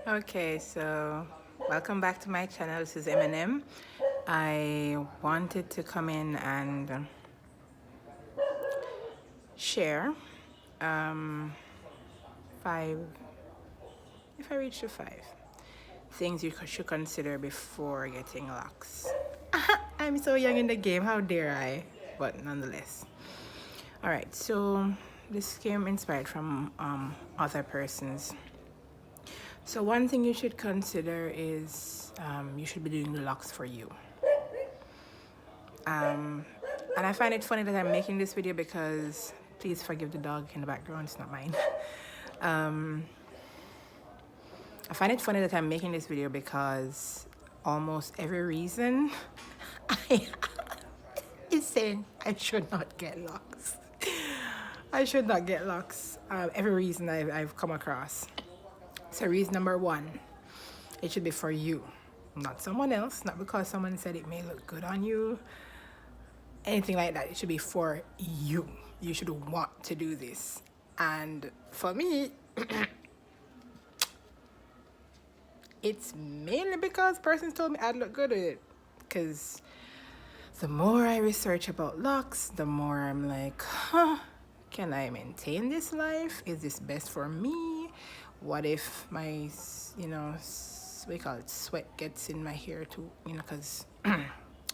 Okay, so welcome back to my channel. This is Eminem. I wanted to come in and share five, if I reach to five, things you should consider before getting locks. I'm so young in the game, how dare I? But nonetheless. All right, so this came inspired from other persons. So one thing you should consider is you should be doing the locks for you. And I find it funny that I'm making this video because, please forgive the dog in the background, it's not mine. um, I find it funny that I'm making this video because almost every reason I is saying I should not get locks. I should not get locks. Every reason I've come across. So reason number one, it should be for you, not someone else, not because someone said it may look good on you, anything like that. It should be for you. You should want to do this. And for me, it's mainly because persons told me I'd look good with it. Because the more I research about locks, the more I'm like, can I maintain this life? Is this best for me? What if my, we call it sweat gets in my hair too, because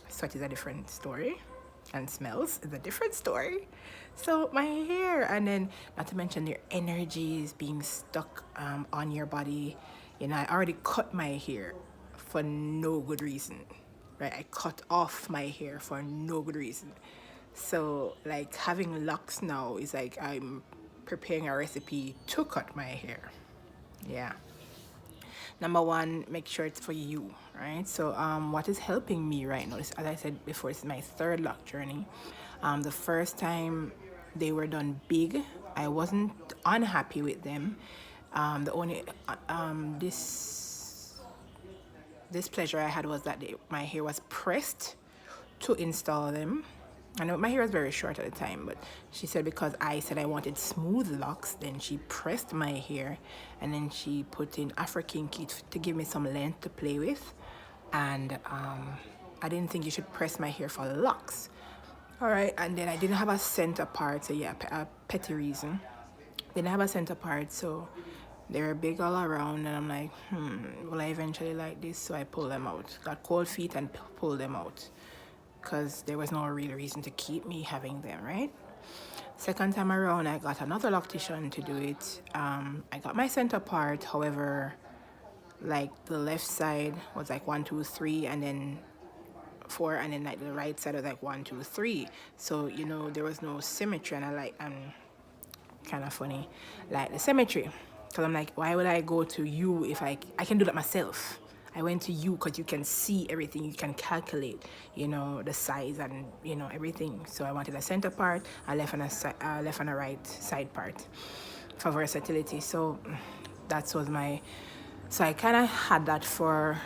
sweat is a different story and smells is a different story. So my hair, and then not to mention your energy is being stuck on your body. I already cut my hair for no good reason, right? I cut off my hair for no good reason. So like having locks now is like I'm preparing a recipe to cut my hair. Yeah. Number one, make sure it's for you, right? So what is helping me right now is, as I said before, it's my third lock journey. The first time they were done big, I wasn't unhappy with them. The only this pleasure I had was that my hair was pressed to install them. I know my hair was very short at the time, but she said because I said I wanted smooth locks, then she pressed my hair and then she put in Afro-Kinky to give me some length to play with. And I didn't think you should press my hair for locks. All right, and then I didn't have a center part, so yeah, a petty reason. Didn't have a center part, so they were big all around, and I'm like, will I eventually like this? So I pulled them out. Got cold feet and pulled them out because there was no real reason to keep me having them, right? Second time around, I got another loctician to do it. I got my center part, however, like the left side was like 1, 2, 3, and then 4, and then like the right side was like 1, 2, 3. So there was no symmetry, and I'm kind of funny, like the symmetry, because I'm like, why would I go to you if I can do that myself? I went to you because you can see everything, you can calculate, the size and everything. So I wanted a center part, a left and a right side part for versatility. So that was so I kind of had that for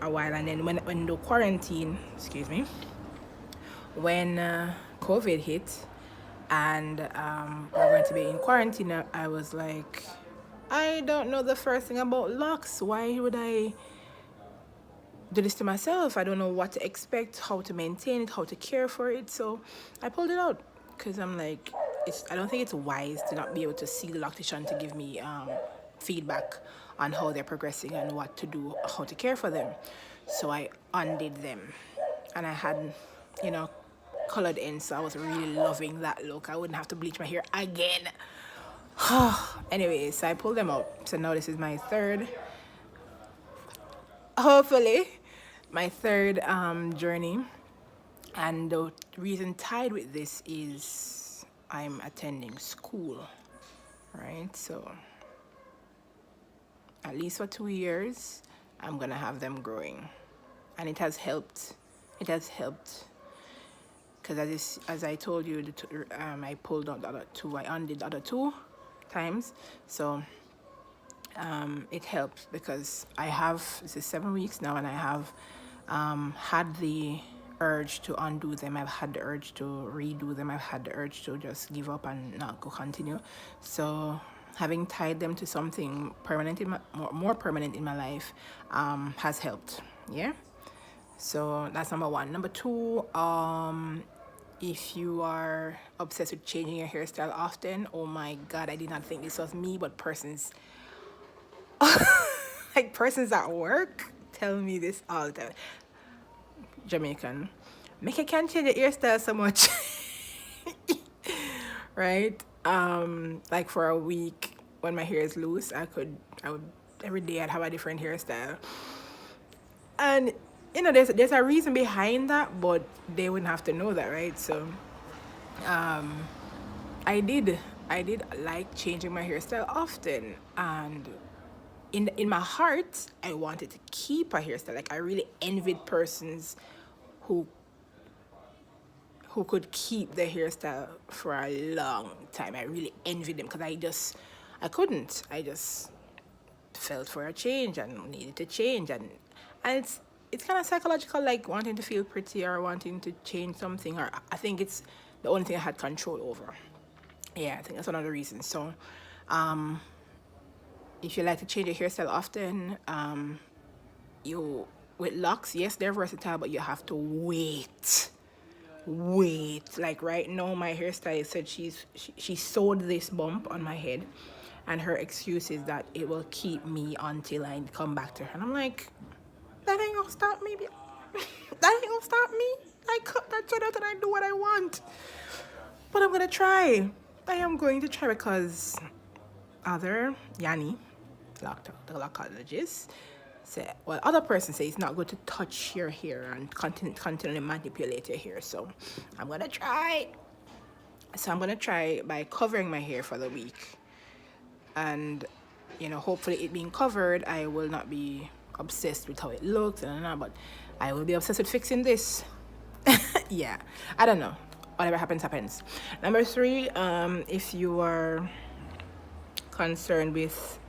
a while, and then when the quarantine, excuse me, when COVID hit and we're going to be in quarantine, I was like, I don't know the first thing about locks. Why would I do this to myself? I don't know what to expect, how to maintain it, how to care for it. So I pulled it out because I'm like, I don't think it's wise to not be able to see the loctician to give me feedback on how they're progressing and what to do, how to care for them. So I undid them, and I had, colored ends, so I was really loving that look. I wouldn't have to bleach my hair again. Anyway, so I pulled them out. So now this is my third, hopefully, my third journey. And the reason tied with this is I'm attending school, right? So at least for 2 years, I'm gonna have them growing, and it has helped. It has helped because as I told you, I pulled out the other two. I undid the other 2 times, so it helps because this is 7 weeks now, and I have had the urge to undo them. I've had the urge to redo them. I've had the urge to just give up and not go continue. So having tied them to something permanent in my more permanent in my life has helped. Yeah. So that's number one. Number two, if you are obsessed with changing your hairstyle often, oh my god, I did not think this was me, but persons like persons at work tell me this all the time. Jamaican, make it can't change your hairstyle so much. Right? Like for a week when my hair is loose, I would every day I'd have a different hairstyle. And you know, there's a reason behind that, but they wouldn't have to know that, right? So I did I did like changing my hairstyle often, and in my heart I wanted to keep a hairstyle. Like I really envied persons who could keep their hairstyle for a long time. I really envied them because I couldn't. I just felt for a change and needed to change, and it's kind of psychological, like wanting to feel pretty or wanting to change something. Or I think it's the only thing I had control over. Yeah, I think that's one of the reasons. So, if you like to change your hairstyle often, you with locks, yes, they're versatile, but you have to wait. Like right now, my hairstylist said she sewed this bump on my head, and her excuse is that it will keep me until I come back to her. And I'm like, that ain't gonna stop me. That ain't gonna stop me. I cut that shit out and I do what I want. But I'm gonna try. I am going to try because other Yanni, the lochologist, say, well, other person say it's not good to touch your hair and continually manipulate your hair. So I'm gonna try. So I'm gonna try by covering my hair for the week, and you know, hopefully it being covered, I will not be obsessed with how it looks and but I will be obsessed with fixing this. Yeah, I don't know. Whatever happens, happens. Number three, if you are concerned with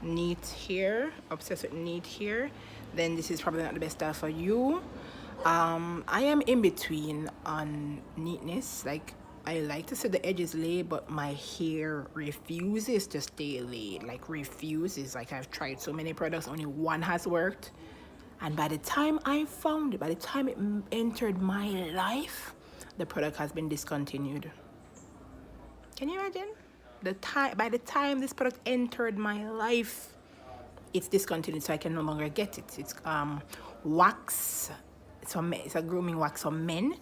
neat hair, obsessed with neat hair, then this is probably not the best style for you. I am in between on neatness. Like I like to see the edges laid, but my hair refuses to stay laid. Like refuses. Like I've tried so many products, only one has worked. And by the time I found it, by the time it entered my life, the product has been discontinued. Can you imagine? By the time this product entered my life, it's discontinued, so I can no longer get it. It's wax. It's a grooming wax for men.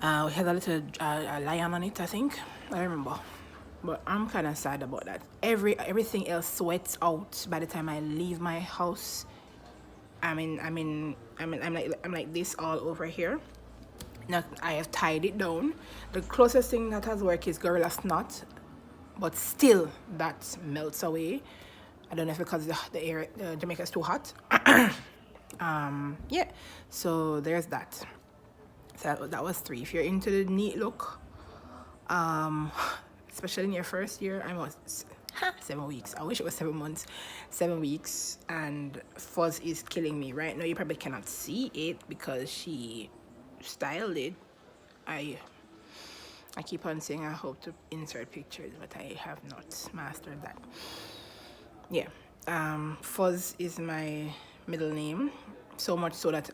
It has a little lion on it, I think. I remember. But I'm kind of sad about that. Everything else sweats out by the time I leave my house. I'm like this all over here. Now I have tied it down. The closest thing that has worked is Gorilla Snot, but still that melts away. I don't know if because the Jamaica is too hot. Yeah. So there's that. So that was three. If you're into the neat look, especially in your first year, I was 7 weeks. I wish it was 7 months. 7 weeks, and fuzz is killing me right now. You probably cannot see it because she styled it. I keep on saying I hope to insert pictures, but I have not mastered that. Yeah. Fuzz is my middle name, so much so that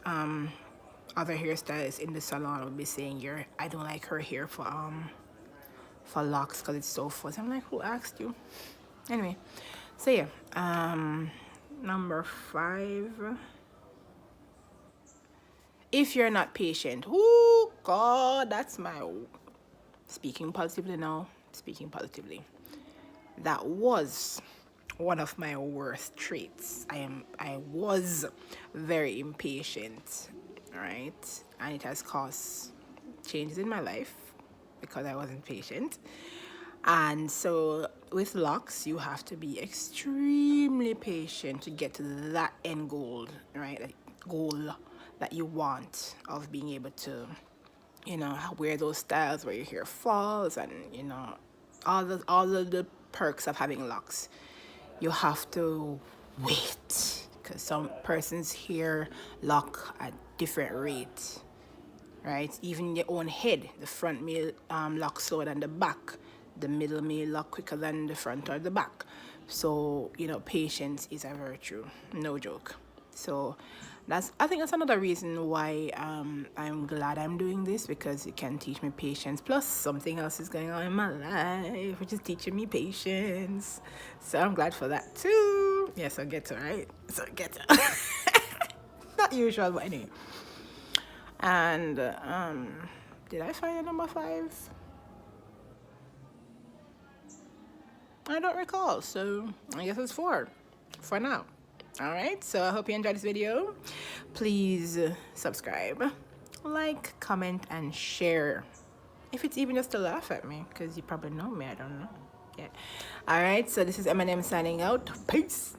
other hairstylists in the salon will be saying I don't like her hair for locks because it's so fuzzy. I'm like, who asked you? Anyway, so yeah, number 5. If you're not patient, oh God, that's my speaking positively now. Speaking positively, that was one of my worst traits. I was very impatient, right? And it has caused changes in my life because I wasn't patient. And so with locks, you have to be extremely patient to get to that end goal, right? That goal that you want of being able to, you know, wear those styles where your hair falls and, you know, all of the perks of having locks. You have to wait because some person's hair lock at different rates, right? Even your own head, the front may lock slower than the back. the middle may lock quicker than the front or the back. So, you know, patience is a virtue, no joke. So I think that's another reason why I'm glad I'm doing this, because it can teach me patience. Plus something else is going on in my life which is teaching me patience. So I'm glad for that too. Yeah, so ghetto, right? So ghetto. Not usual, but anyway. And did I find a number 5? I don't recall, so I guess it's 4 for now. All right, so I hope you enjoyed this video. Please subscribe, like, comment, and share. If it's even just to laugh at me, because you probably know me, I don't know. Yeah. All right, so this is hmmm signing out. Peace.